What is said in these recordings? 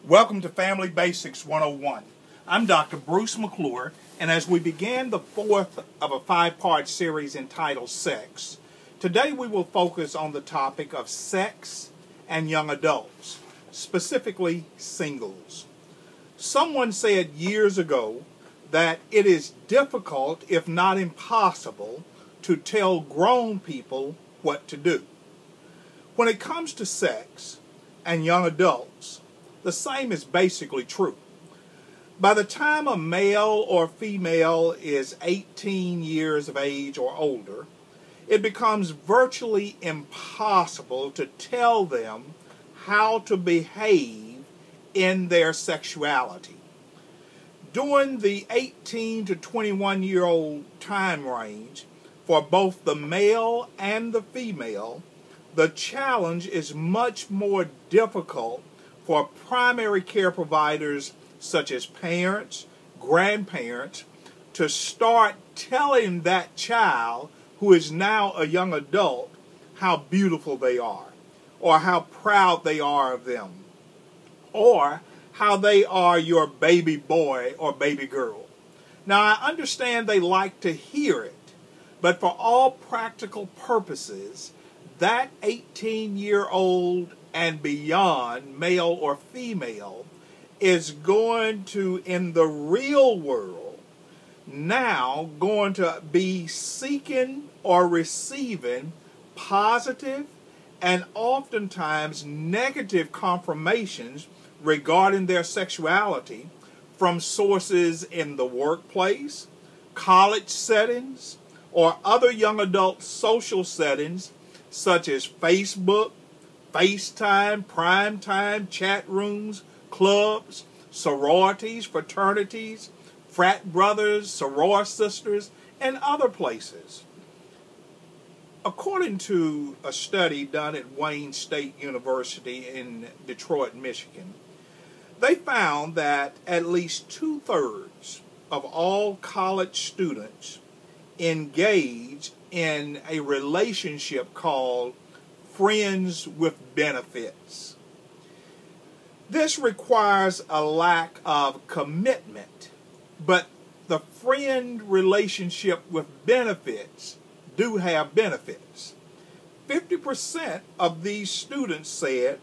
Welcome to Family Basics 101. I'm Dr. Bruce McClure, and as we begin the fourth of a five-part series entitled Sex, today we will focus on the topic of sex and young adults, specifically singles. Someone said years ago that it is difficult, if not impossible, to tell grown people what to do. When it comes to sex and young adults, the same is basically true. By the time a male or female is 18 years of age or older, it becomes virtually impossible to tell them how to behave in their sexuality. During the 18 to 21-year-old time range, for both the male and the female, the challenge is much more difficult for primary care providers such as parents, grandparents, to start telling that child who is now a young adult how beautiful they are, or how proud they are of them, or how they are your baby boy or baby girl. Now, I understand they like to hear it, but for all practical purposes, that 18-year-old and beyond, male or female, is going to, in the real world, now going to be seeking or receiving positive and oftentimes negative confirmations regarding their sexuality from sources in the workplace, college settings, or other young adult social settings such as Facebook, FaceTime, primetime, chat rooms, clubs, sororities, fraternities, frat brothers, soror sisters, and other places. According to a study done at Wayne State University in Detroit, Michigan, they found that at least 2/3 of all college students engage in a relationship called friends with benefits. This requires a lack of commitment, but the friend relationship with benefits do have benefits. 50% of these students said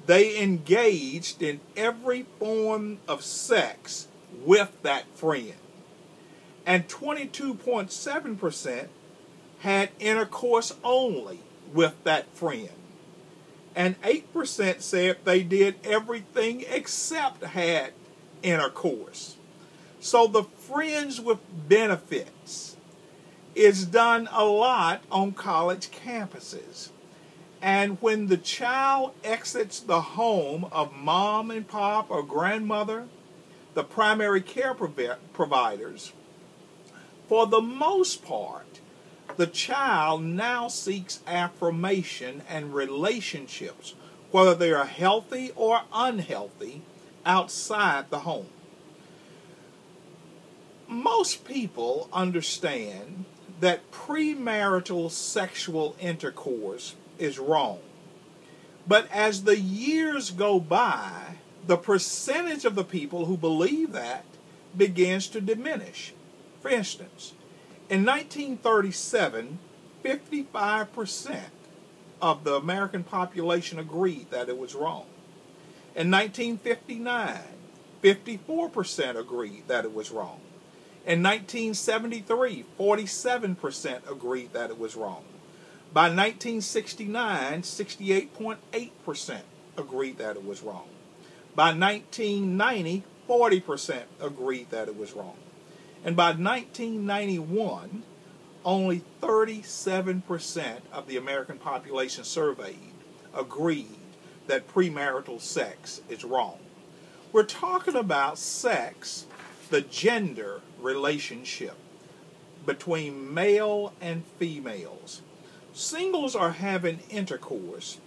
they engaged in every form of sex with that friend, and 22.7% had intercourse only with that friend, and 8% said they did everything except had intercourse. So the friends with benefits is done a lot on college campuses, and when the child exits the home of mom and pop or grandmother, the primary care providers, for the most part, the child now seeks affirmation and relationships, whether they are healthy or unhealthy, outside the home. Most people understand that premarital sexual intercourse is wrong. But as the years go by, the percentage of the people who believe that begins to diminish. For instance, in 1937, 55% of the American population agreed that it was wrong. In 1959, 54% agreed that it was wrong. In 1973, 47% agreed that it was wrong. By 1969, 68.8% agreed that it was wrong. By 1990, 40% agreed that it was wrong. And by 1991, only 37% of the American population surveyed agreed that premarital sex is wrong. We're talking about sex, the gender relationship between male and females. Singles are having intercourse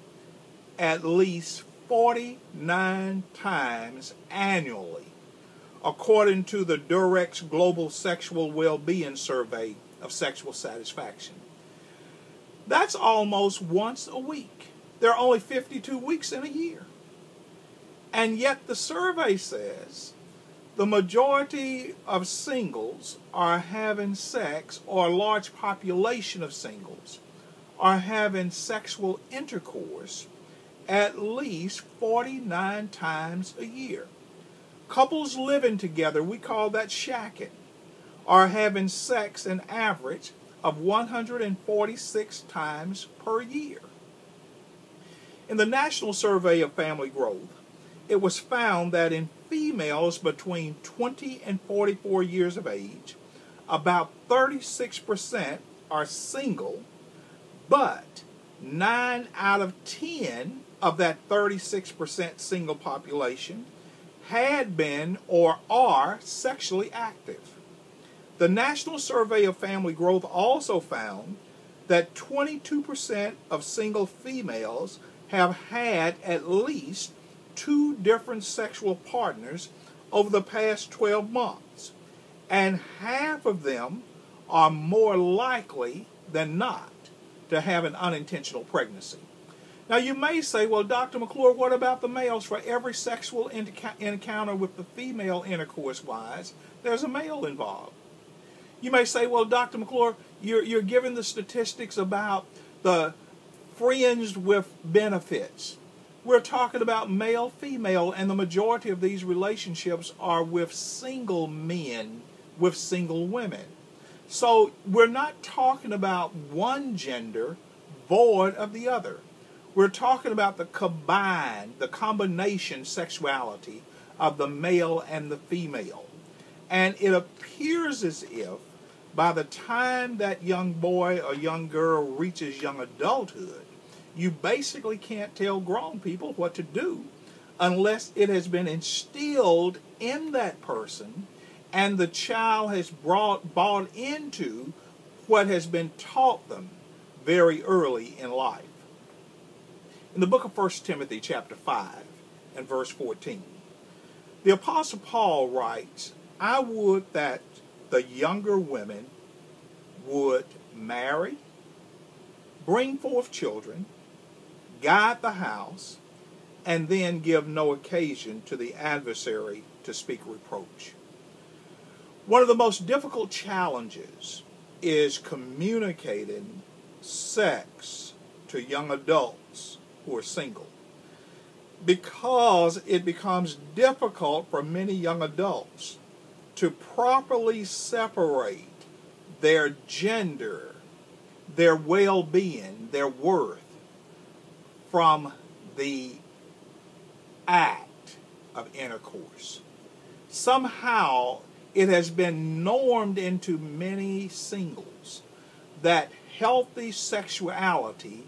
at least 49 times annually, according to the Durex Global Sexual Well-Being Survey of Sexual Satisfaction. That's almost once a week. There are only 52 weeks in a year. And yet the survey says the majority of singles are having sex, or a large population of singles are having sexual intercourse at least 49 times a year. Couples living together, we call that shacking, are having sex an average of 146 times per year. In the National Survey of Family Growth, it was found that in females between 20 and 44 years of age, about 36% are single, but 9 out of 10 of that 36% single population had been or are sexually active. The National Survey of Family Growth also found that 22% of single females have had at least 2 different sexual partners over the past 12 months, and half of them are more likely than not to have an unintentional pregnancy. Now you may say, well, Dr. McClure, what about the males? For every sexual encounter with the female intercourse-wise, there's a male involved. You may say, well, Dr. McClure, you're giving the statistics about the friends with benefits. We're talking about male-female, and the majority of these relationships are with single men with single women. So we're not talking about one gender void of the other. We're talking about the combination sexuality of the male and the female. And it appears as if by the time that young boy or young girl reaches young adulthood, you basically can't tell grown people what to do unless it has been instilled in that person and the child has bought into what has been taught them very early in life. In the book of 1 Timothy chapter 5 and verse 14, the Apostle Paul writes, I would that the younger women would marry, bring forth children, guide the house, and then give no occasion to the adversary to speak reproach. One of the most difficult challenges is communicating sex to young adults who are single, because it becomes difficult for many young adults to properly separate their gender, their well-being, their worth from the act of intercourse. Somehow it has been normed into many singles that healthy sexuality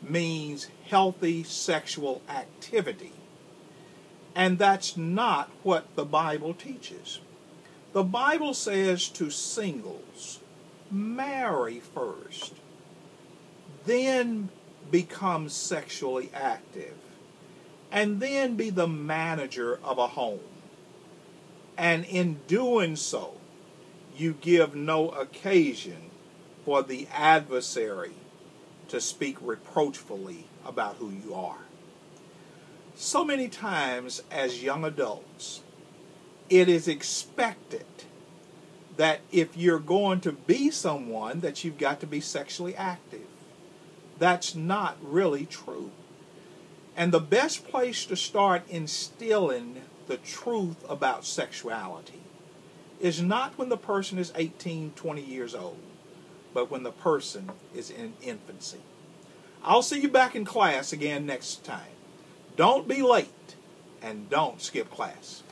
means healthy sexual activity. And that's not what the Bible teaches. The Bible says to singles, marry first, then become sexually active, and then be the manager of a home. And in doing so, you give no occasion for the adversary to speak reproachfully about who you are. So many times as young adults, it is expected that if you're going to be someone, that you've got to be sexually active. That's not really true. And the best place to start instilling the truth about sexuality is not when the person is 18, 20 years old, but when the person is in infancy. I'll see you back in class again next time. Don't be late, and don't skip class.